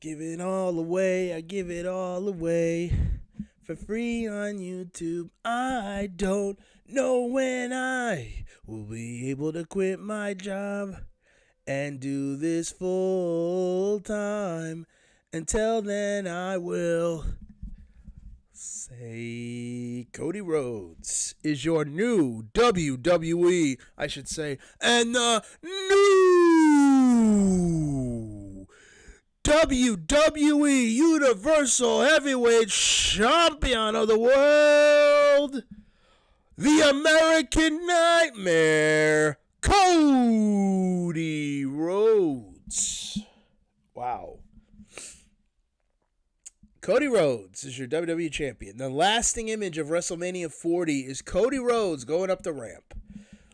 give it all away, I give it all away for free on YouTube. I don't know when I will be able to quit my job and do this full time. Until then, I will say Cody Rhodes is your new WWE, I should say, and the new WWE Universal Heavyweight Champion of the world, the American Nightmare, Cody Rhodes. Wow. Cody Rhodes is your WWE champion. The lasting image of WrestleMania 40 is Cody Rhodes going up the ramp.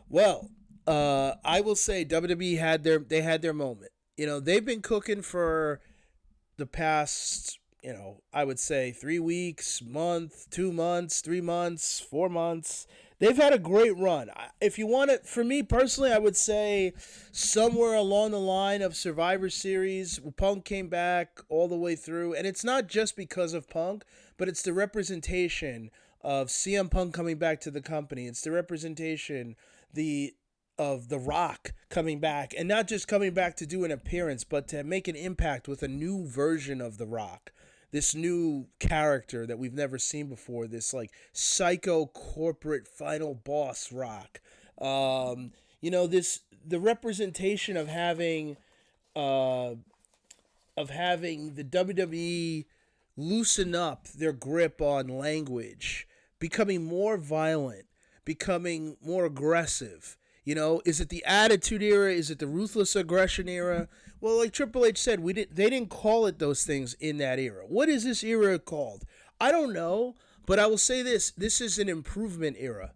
Well, I will say WWE had their moment. You know, they've been cooking for the past, I would say 3 weeks, month, 2 months, 3 months, 4 months. They've had a great run. If you want it, for me personally, I would say somewhere along the line of Survivor Series, Punk came back all the way through. And it's not just because of Punk, but it's the representation of CM Punk coming back to the company. It's the representation of The Rock coming back, and not just coming back to do an appearance, but to make an impact with a new version of The Rock. This new character that we've never seen before, this like psycho corporate final boss Rock. The representation of having the WWE loosen up their grip on language, becoming more violent, becoming more aggressive. Is it the Attitude Era? Is it the Ruthless Aggression Era? Well, like Triple H said, they didn't call it those things in that era. What is this era called? I don't know, but I will say this. This is an improvement era.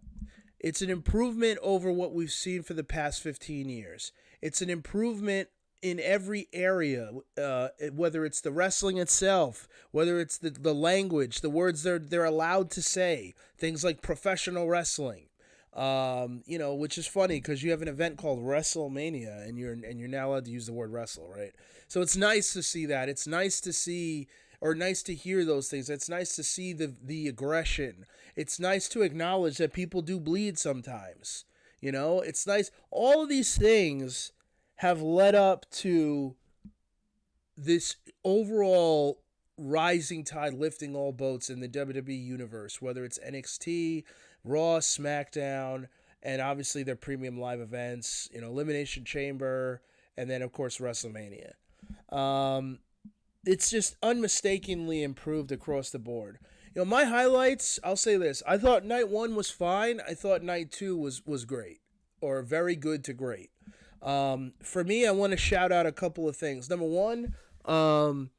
It's an improvement over what we've seen for the past 15 years. It's an improvement in every area, whether it's the wrestling itself, whether it's the language, the words they're allowed to say, things like professional wrestling. Which is funny because you have an event called WrestleMania, and you're now allowed to use the word wrestle, right? So it's nice to see that. It's nice to see, or nice to hear those things. It's nice to see the aggression. It's nice to acknowledge that people do bleed sometimes. It's nice. All of these things have led up to this overall rising tide lifting all boats in the WWE universe, whether it's NXT, Raw, SmackDown, and obviously their premium live events, Elimination Chamber, and then, of course, WrestleMania. It's just unmistakably improved across the board. My highlights, I'll say this. I thought Night 1 was fine. I thought Night 2 was great, or very good to great. For me, I want to shout out a couple of things. Number one, I'm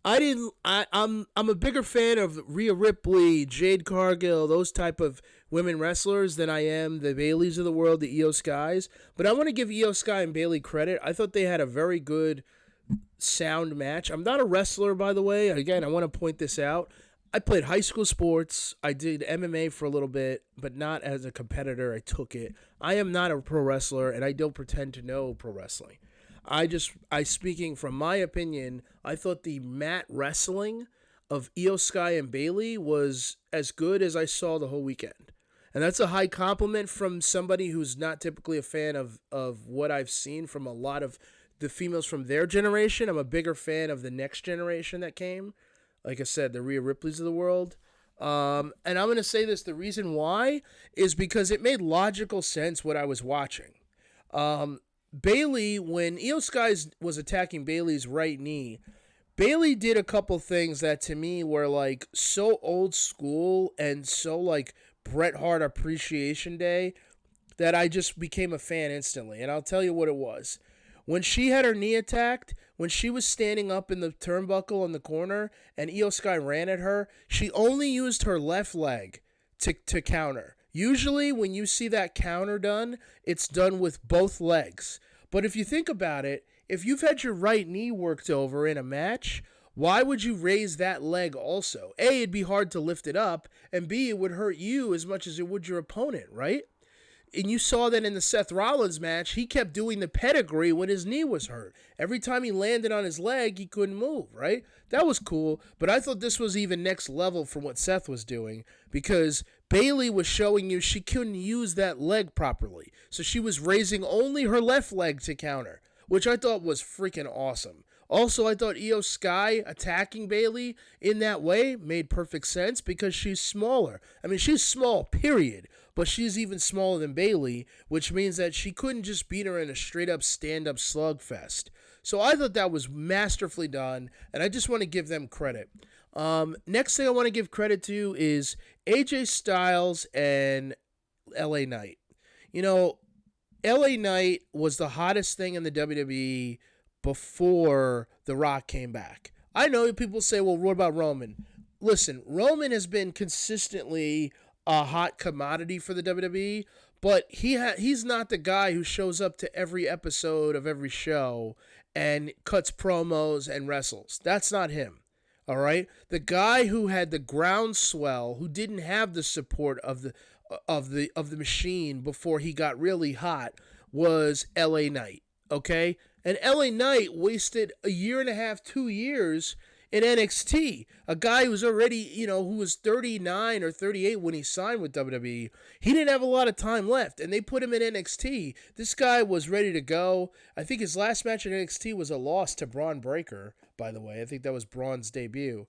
a bigger fan of Rhea Ripley, Jade Cargill, those type of women wrestlers than I am the Baileys of the world, the Io Skys. But I want to give Io Sky and Bailey credit. I thought they had a very good, sound match. I'm not a wrestler, by the way. Again, I want to point this out. I played high school sports. I did MMA for a little bit, but not as a competitor. I took it. I am not a pro wrestler, and I don't pretend to know pro wrestling. Speaking from my opinion, I thought the mat wrestling of Io Sky and Bailey was as good as I saw the whole weekend. And that's a high compliment from somebody who's not typically a fan of what I've seen from a lot of the females from their generation. I'm a bigger fan of the next generation that came. Like I said, the Rhea Ripleys of the world. And I'm going to say this, the reason why is because it made logical sense what I was watching. Bailey, when Io Sky was attacking Bailey's right knee, Bailey did a couple things that to me were like so old school and so like Bret Hart Appreciation Day that I just became a fan instantly. And I'll tell you what it was. When she had her knee attacked, when she was standing up in the turnbuckle in the corner and Io Sky ran at her, she only used her left leg to counter. Usually when you see that counter done, it's done with both legs. But if you think about it, if you've had your right knee worked over in a match, why would you raise that leg also? A, it'd be hard to lift it up, and B, it would hurt you as much as it would your opponent, right? and you saw that in the Seth Rollins match, he kept doing the pedigree when his knee was hurt. Every time he landed on his leg, he couldn't move, right? That was cool, but I thought this was even next level from what Seth was doing because Bayley was showing you she couldn't use that leg properly. So she was raising only her left leg to counter, which I thought was freaking awesome. Also, I thought Io Sky attacking Bayley in that way made perfect sense because she's smaller. I mean, she's small, period. But she's even smaller than Bayley, which means that she couldn't just beat her in a straight-up stand-up slugfest. So I thought that was masterfully done, and I just want to give them credit. Next thing I want to give credit to is AJ Styles and LA Knight. You know, LA Knight was the hottest thing in the WWE before The Rock came back. I know people say, well, what about Roman? Listen, Roman has been consistently a hot commodity for the WWE, but he's not the guy who shows up to every episode of every show and cuts promos and wrestles. That's not him. All right? The guy who had the groundswell, who didn't have the support of the machine before he got really hot, was LA Knight. Okay? And LA Knight wasted a year and a half, 2 years in NXT. A guy who's already, who was 39 or 38 when he signed with WWE. He didn't have a lot of time left, and they put him in NXT. This guy was ready to go. I think his last match in NXT was a loss to Braun Breaker, by the way. I think that was Braun's debut.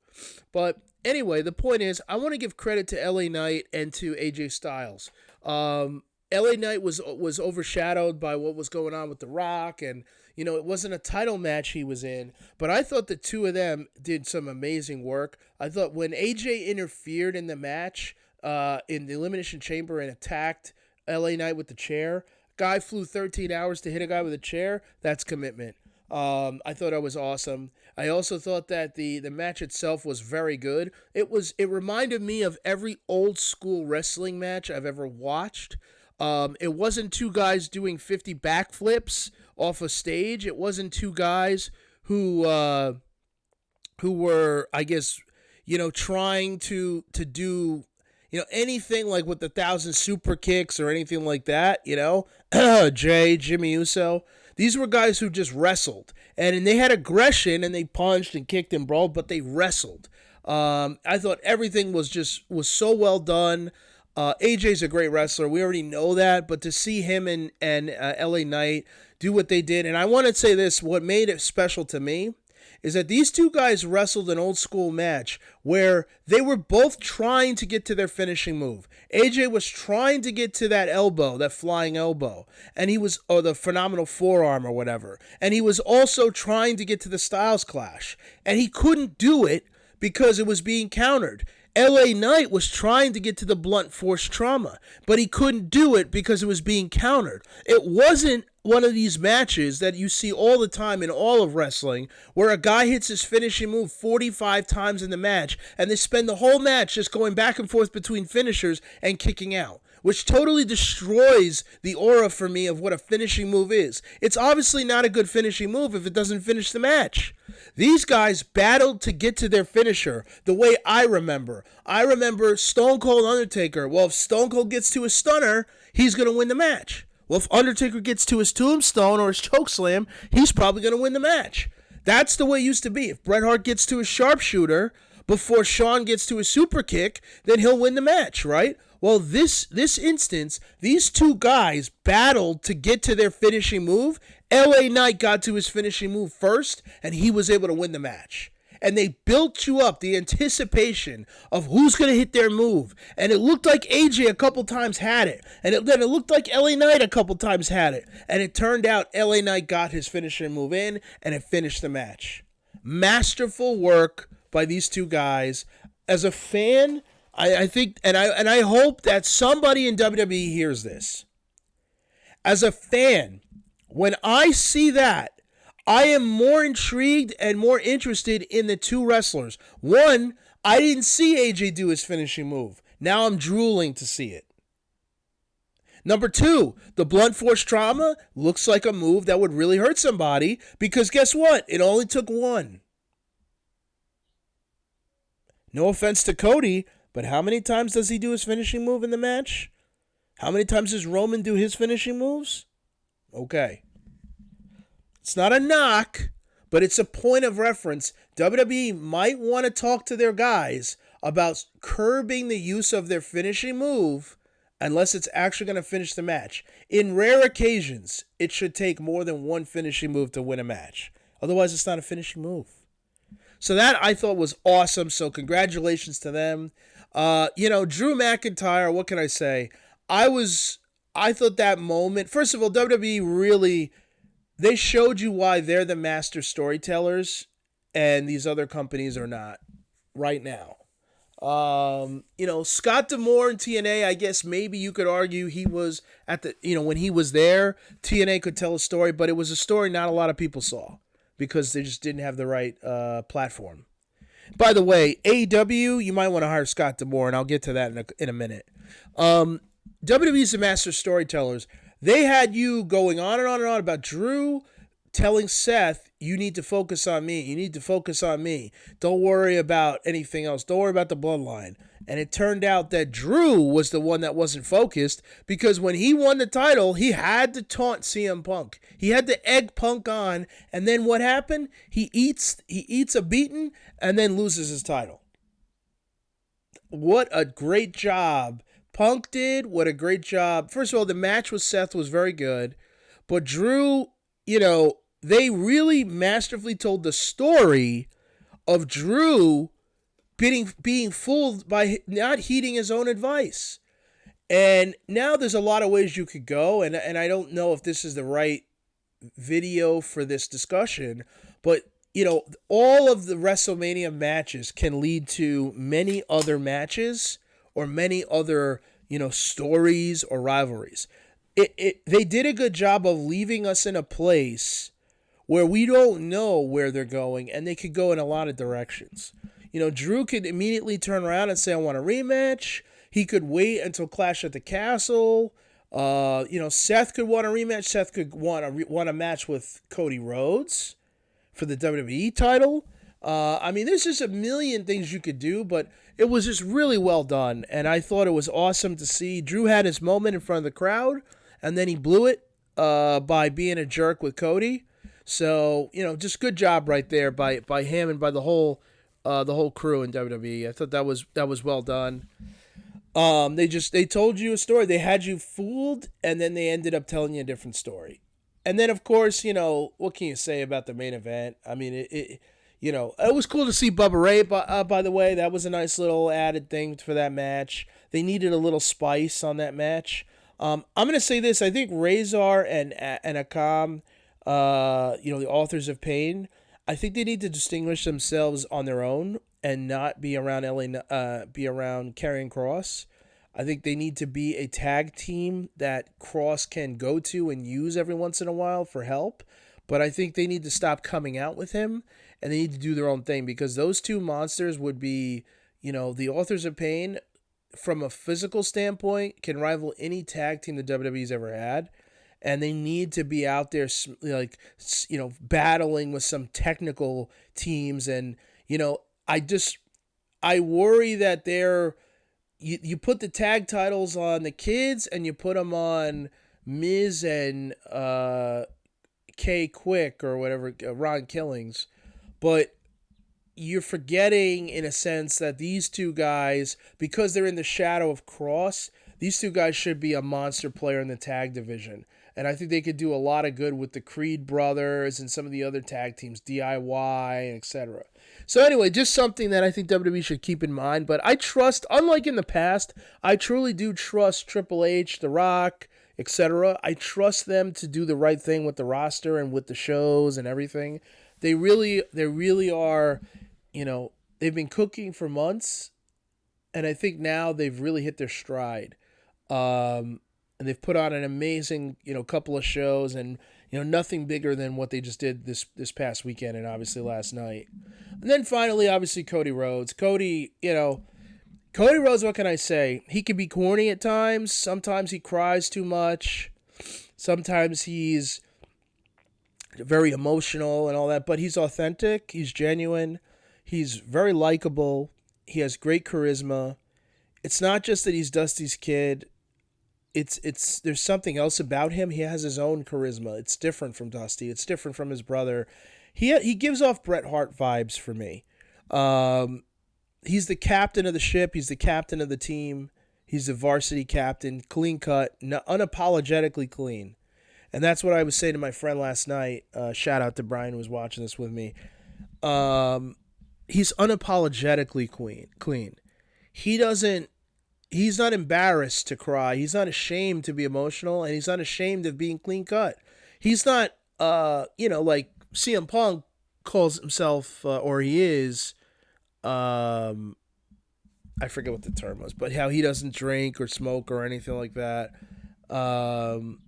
But anyway, the point is, I want to give credit to LA Knight and to AJ Styles. LA Knight was overshadowed by what was going on with The Rock, and it wasn't a title match he was in, but I thought the two of them did some amazing work. I thought when AJ interfered in the match in the Elimination Chamber and attacked LA Knight with the chair, guy flew 13 hours to hit a guy with a chair. That's commitment. I thought that was awesome. I also thought that the match itself was very good. It reminded me of every old school wrestling match I've ever watched. It wasn't two guys doing 50 backflips off a stage. It wasn't two guys who were, I guess, trying to do, anything like with the 1,000 super kicks or anything like that, Jimmy Uso. These were guys who just wrestled, and they had aggression, and they punched and kicked and brawled, but they wrestled. I thought everything was so well done. AJ's a great wrestler. We already know that, but to see him and LA Knight do what they did, and I want to say this, what made it special to me is that these two guys wrestled an old school match where they were both trying to get to their finishing move. AJ was trying to get to that elbow, that flying elbow, or the phenomenal forearm or whatever, and he was also trying to get to the Styles Clash, and he couldn't do it because it was being countered. LA Knight was trying to get to the blunt force trauma, but he couldn't do it because it was being countered. It wasn't one of these matches that you see all the time in all of wrestling where a guy hits his finishing move 45 times in the match and they spend the whole match just going back and forth between finishers and kicking out, which totally destroys the aura for me of what a finishing move is. It's obviously not a good finishing move if it doesn't finish the match. These guys battled to get to their finisher the way I remember. I remember Stone Cold Undertaker. Well, if Stone Cold gets to a stunner, he's going to win the match. Well, if Undertaker gets to his tombstone or his chokeslam, he's probably going to win the match. That's the way it used to be. If Bret Hart gets to his sharpshooter before Shawn gets to his super kick, then he'll win the match, right? Well, this instance, these two guys battled to get to their finishing move. LA Knight got to his finishing move first, and he was able to win the match. And they built you up, the anticipation of who's going to hit their move. And it looked like AJ a couple times had it. And then it looked like LA Knight a couple times had it. And it turned out LA Knight got his finishing move in, and it finished the match. Masterful work by these two guys. As a fan, I think, and I hope that somebody in WWE hears this. As a fan, when I see that, I am more intrigued and more interested in the two wrestlers. One, I didn't see AJ do his finishing move. Now I'm drooling to see it. Number two, the blunt force trauma looks like a move that would really hurt somebody because guess what? It only took one. No offense to Cody, but how many times does he do his finishing move in the match? How many times does Roman do his finishing moves? Okay. It's not a knock, but it's a point of reference. WWE might want to talk to their guys about curbing the use of their finishing move unless it's actually going to finish the match. In rare occasions, it should take more than one finishing move to win a match. Otherwise, it's not a finishing move. So that I thought was awesome. So congratulations to them. Drew McIntyre, what can I say? I thought that moment, first of all, WWE really, they showed you why they're the master storytellers and these other companies are not right now. Scott D'Amore in TNA, I guess maybe you could argue he was at the, when he was there, TNA could tell a story, but it was a story not a lot of people saw because they just didn't have the right platform. By the way, AEW, you might want to hire Scott D'Amore, and I'll get to that in a minute. WWE's the master storytellers. They had you going on and on and on about Drew telling Seth, you need to focus on me. You need to focus on me. Don't worry about anything else. Don't worry about the bloodline. And it turned out that Drew was the one that wasn't focused because when he won the title, he had to taunt CM Punk. He had to egg Punk on. And then what happened? He eats a beating and then loses his title. What a great job Punk did. What a great job. First of all, the match with Seth was very good. But Drew, they really masterfully told the story of Drew being fooled by not heeding his own advice. And now there's a lot of ways you could go, and I don't know if this is the right video for this discussion, but all of the WrestleMania matches can lead to many other matches or many other, stories or rivalries. They did a good job of leaving us in a place where we don't know where they're going, and they could go in a lot of directions. Drew could immediately turn around and say, I want a rematch. He could wait until Clash at the Castle. Seth could want a rematch. Seth could want a match with Cody Rhodes for the WWE title. There's just a million things you could do, but it was just really well done, and I thought it was awesome to see. Drew had his moment in front of the crowd, and then he blew it by being a jerk with Cody. So, just good job right there by him and by the whole crew in WWE. I thought that was well done. They told you a story. They had you fooled, and then they ended up telling you a different story. And then, of course, what can you say about the main event? It was cool to see Bubba Ray, by the way. That was a nice little added thing for that match. They needed a little spice on that match. I'm going to say this. I think Razor and Akam, the authors of Pain, I think they need to distinguish themselves on their own and not be around be around Karrion Kross. I think they need to be a tag team that Kross can go to and use every once in a while for help. But I think they need to stop coming out with him and they need to do their own thing because those two monsters would be, the authors of Pain from a physical standpoint can rival any tag team the WWE's ever had. And they need to be out there, battling with some technical teams. And, I worry that you put the tag titles on the kids and you put them on Miz and K Quick or whatever, Ron Killings. But you're forgetting, in a sense, that these two guys, because they're in the shadow of Kross, these two guys should be a monster player in the tag division. And I think they could do a lot of good with the Creed brothers and some of the other tag teams, DIY, etc. So anyway, just something that I think WWE should keep in mind. But I trust, unlike in the past, I truly do trust Triple H, The Rock, etc. I trust them to do the right thing with the roster and with the shows and everything. They really are, they've been cooking for months. And I think now they've really hit their stride. And they've put on an amazing, couple of shows and, nothing bigger than what they just did this past weekend and obviously last night. And then finally, obviously, Cody Rhodes. Cody Rhodes, what can I say? He can be corny at times. Sometimes he cries too much. Sometimes he's very emotional and all that, but he's authentic. He's genuine. He's very likable. He has great charisma. It's not just that he's Dusty's kid. it's there's something else about him. He has his own charisma. It's different from Dusty. It's different from his brother. He gives off Bret Hart vibes for me. Um, he's the captain of the ship. He's the captain of the team. He's the varsity captain, clean cut, unapologetically clean. And that's what I was saying to my friend last night. Shout out to Brian who was watching this with me. Um, he's unapologetically clean. He doesn't. He's not embarrassed to cry. He's not ashamed to be emotional, and he's not ashamed of being clean cut. He's not. Like CM Punk calls himself, or he is. Um, I forget what the term was, but how he doesn't drink or smoke or anything like that. Um,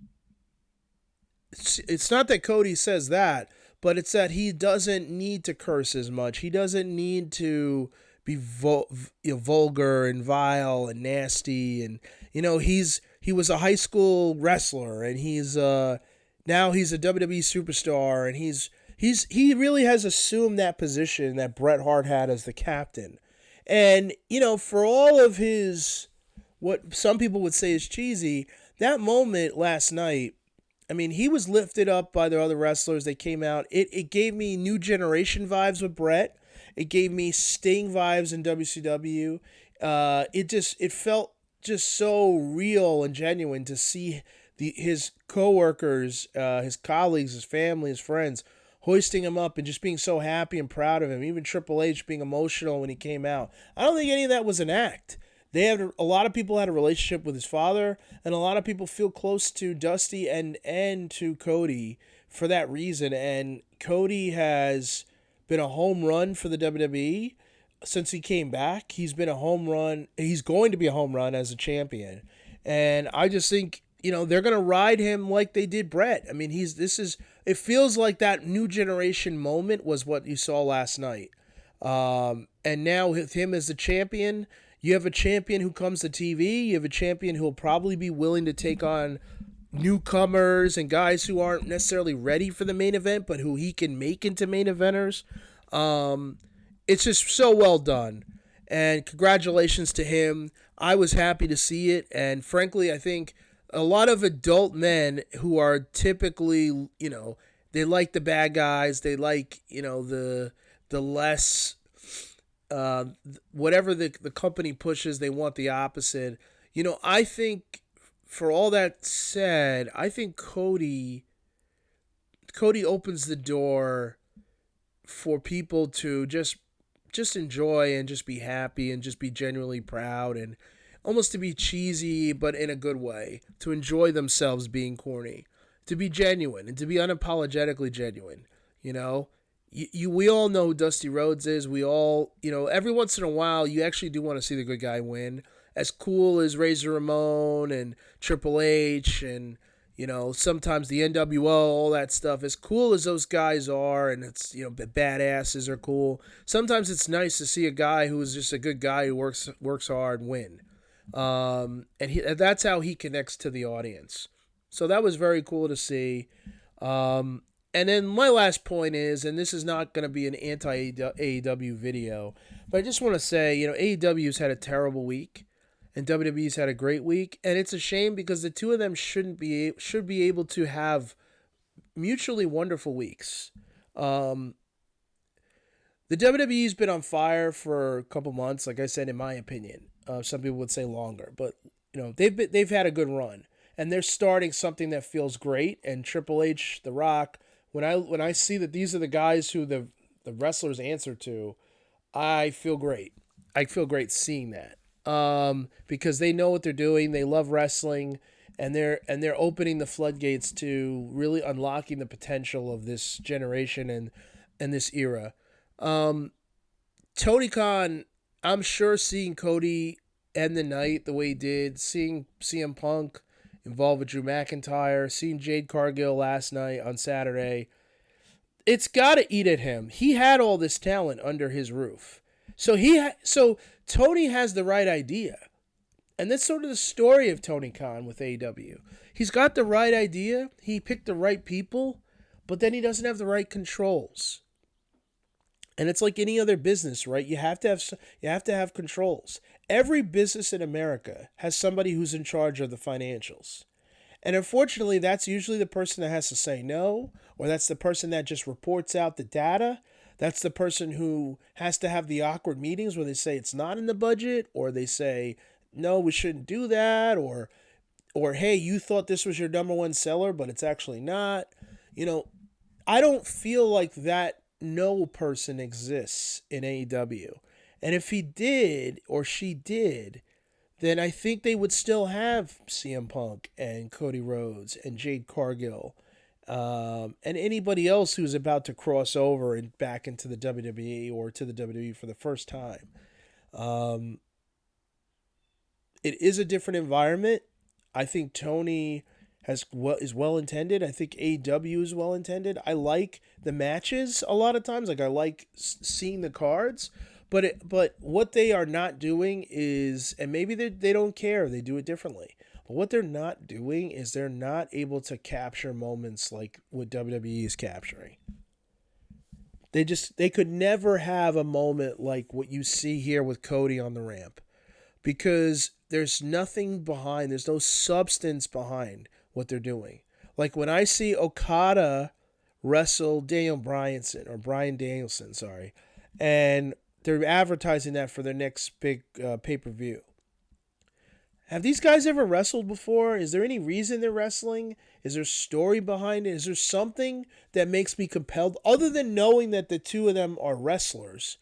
it's not that Cody says that, but it's that he doesn't need to curse as much. He doesn't need to be vulgar and vile and nasty. And he was a high school wrestler, and he's now he's a WWE superstar, and he really has assumed that position that Bret Hart had as the captain. And for all of his what some people would say is cheesy, that moment last night, I mean, he was lifted up by the other wrestlers. They came out. It gave me New Generation vibes with Brett. It gave me Sting vibes in WCW. It felt just so real and genuine to see his coworkers, his colleagues, his family, his friends hoisting him up and just being so happy and proud of him. Even Triple H being emotional when he came out. I don't think any of that was an act. A lot of people had a relationship with his father, and a lot of people feel close to Dusty and to Cody for that reason. And Cody has been a home run for the WWE since he came back. He's been a home run. He's going to be a home run as a champion. And I just think, they're going to ride him like they did Brett. I mean, it feels like that New Generation moment was what you saw last night. And now with him as the champion, you have a champion who comes to TV. You have a champion who will probably be willing to take on newcomers and guys who aren't necessarily ready for the main event, but who he can make into main eventers. It's just so well done. And congratulations to him. I was happy to see it. And frankly, I think a lot of adult men who are typically, they like the bad guys. They like, the less... whatever the company pushes, they want the opposite. I think, for all that said, I think Cody opens the door for people to just enjoy and just be happy and just be genuinely proud and almost to be cheesy, but in a good way, to enjoy themselves being corny, to be genuine and to be unapologetically genuine. We all know who Dusty Rhodes is. We all, every once in a while, you actually do want to see the good guy win. As cool as Razor Ramon and Triple H and, sometimes the NWO, all that stuff, as cool as those guys are, and it's, badasses are cool. Sometimes it's nice to see a guy who is just a good guy who works hard win. And that's how he connects to the audience. So that was very cool to see. And then my last point is, and this is not going to be an anti-AEW video, but I just want to say, AEW's had a terrible week, and WWE's had a great week, and it's a shame because the two of them should be able to have mutually wonderful weeks. The WWE's been on fire for a couple months, like I said, in my opinion. Some people would say longer, but they've had a good run, and they're starting something that feels great. And Triple H, The Rock. When I see that these are the guys who the wrestlers answer to, I feel great. I feel great seeing that. Because they know what they're doing. They love wrestling, and they're opening the floodgates to really unlocking the potential of this generation and this era. Tony Khan, I'm sure seeing Cody end the night the way he did, seeing CM Punk involved with Drew McIntyre, seeing Jade Cargill last night on Saturday, it's got to eat at him. He had all this talent under his roof. So Tony has the right idea. And that's sort of the story of Tony Khan with AEW. He's got the right idea. He picked the right people, but then he doesn't have the right controls. And it's like any other business, right? You have to have controls. Every business in America has somebody who's in charge of the financials. And unfortunately, that's usually the person that has to say no, or that's the person that just reports out the data. That's the person who has to have the awkward meetings where they say it's not in the budget, or they say, no, we shouldn't do that, or hey, you thought this was your number one seller, but it's actually not. You know, I don't feel like that no person exists in AEW. And if he did or she did, then I think they would still have CM Punk and Cody Rhodes and Jade Cargill, and anybody else who's about to cross over and back into the WWE or to the WWE for the first time. Um, it is a different environment. I think Tony is well intended. I think AEW is well intended. I like the matches a lot of times. Like I like seeing the cards, but what they are not doing is, and maybe they don't care. They do it differently. But what they're not doing is they're not able to capture moments like what WWE is capturing. They could never have a moment like what you see here with Cody on the ramp, because there's nothing behind, there's no substance behind what they're doing. Like when I see Okada wrestle Daniel Bryanson, or Bryan Danielson, sorry, and they're advertising that for their next big pay-per-view. Have these guys ever wrestled before? Is there any reason they're wrestling? Is there story behind it? Is there something that makes me compelled, other than knowing that the two of them are wrestlers?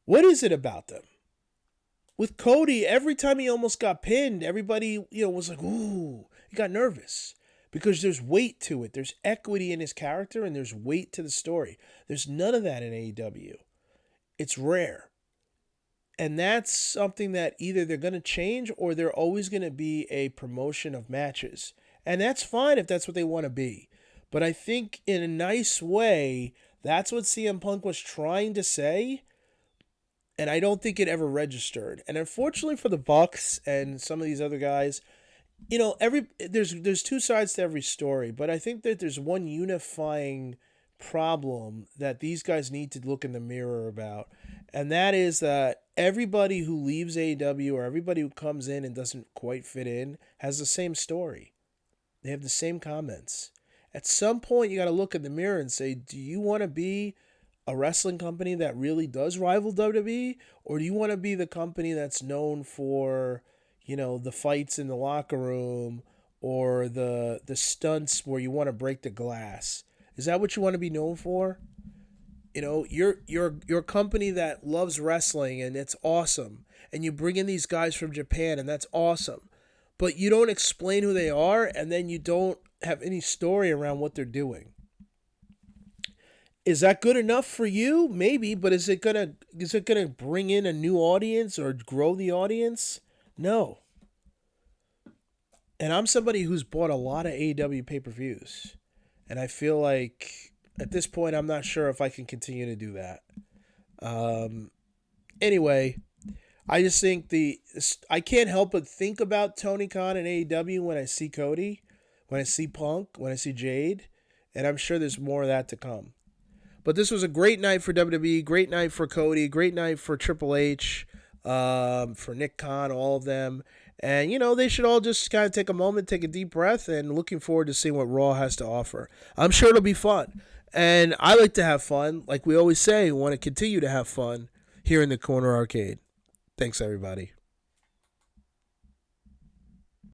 What is it about them? With Cody, every time he almost got pinned, everybody, was like, ooh, he got nervous. Because there's weight to it. There's equity in his character, and there's weight to the story. There's none of that in AEW. It's rare. And that's something that either they're going to change, or they're always going to be a promotion of matches. And that's fine if that's what they want to be. But I think in a nice way, that's what CM Punk was trying to say. And I don't think it ever registered. And unfortunately for the Bucks and some of these other guys, there's two sides to every story. But I think that there's one unifying problem that these guys need to look in the mirror about. And that is that everybody who leaves AEW, or everybody who comes in and doesn't quite fit in, has the same story. They have the same comments. At some point, you got to look in the mirror and say, do you want to be a wrestling company that really does rival WWE? Or do you want to be the company that's known for, the fights in the locker room, or the stunts where you want to break the glass? Is that what you want to be known for? You're a company that loves wrestling, and it's awesome. And you bring in these guys from Japan, and that's awesome. But you don't explain who they are, and then you don't have any story around what they're doing. Is that good enough for you? Maybe, but is it gonna bring in a new audience or grow the audience? No. And I'm somebody who's bought a lot of AEW pay-per-views. And I feel like at this point, I'm not sure if I can continue to do that. Anyway, I just think I can't help but think about Tony Khan and AEW when I see Cody, when I see Punk, when I see Jade. And I'm sure there's more of that to come. But this was a great night for WWE, great night for Cody, great night for Triple H, for Nick Khan, all of them. And, they should all just kind of take a moment, take a deep breath, and looking forward to seeing what Raw has to offer. I'm sure it'll be fun. And I like to have fun. Like we always say, we want to continue to have fun here in the Corner Arcade. Thanks, everybody.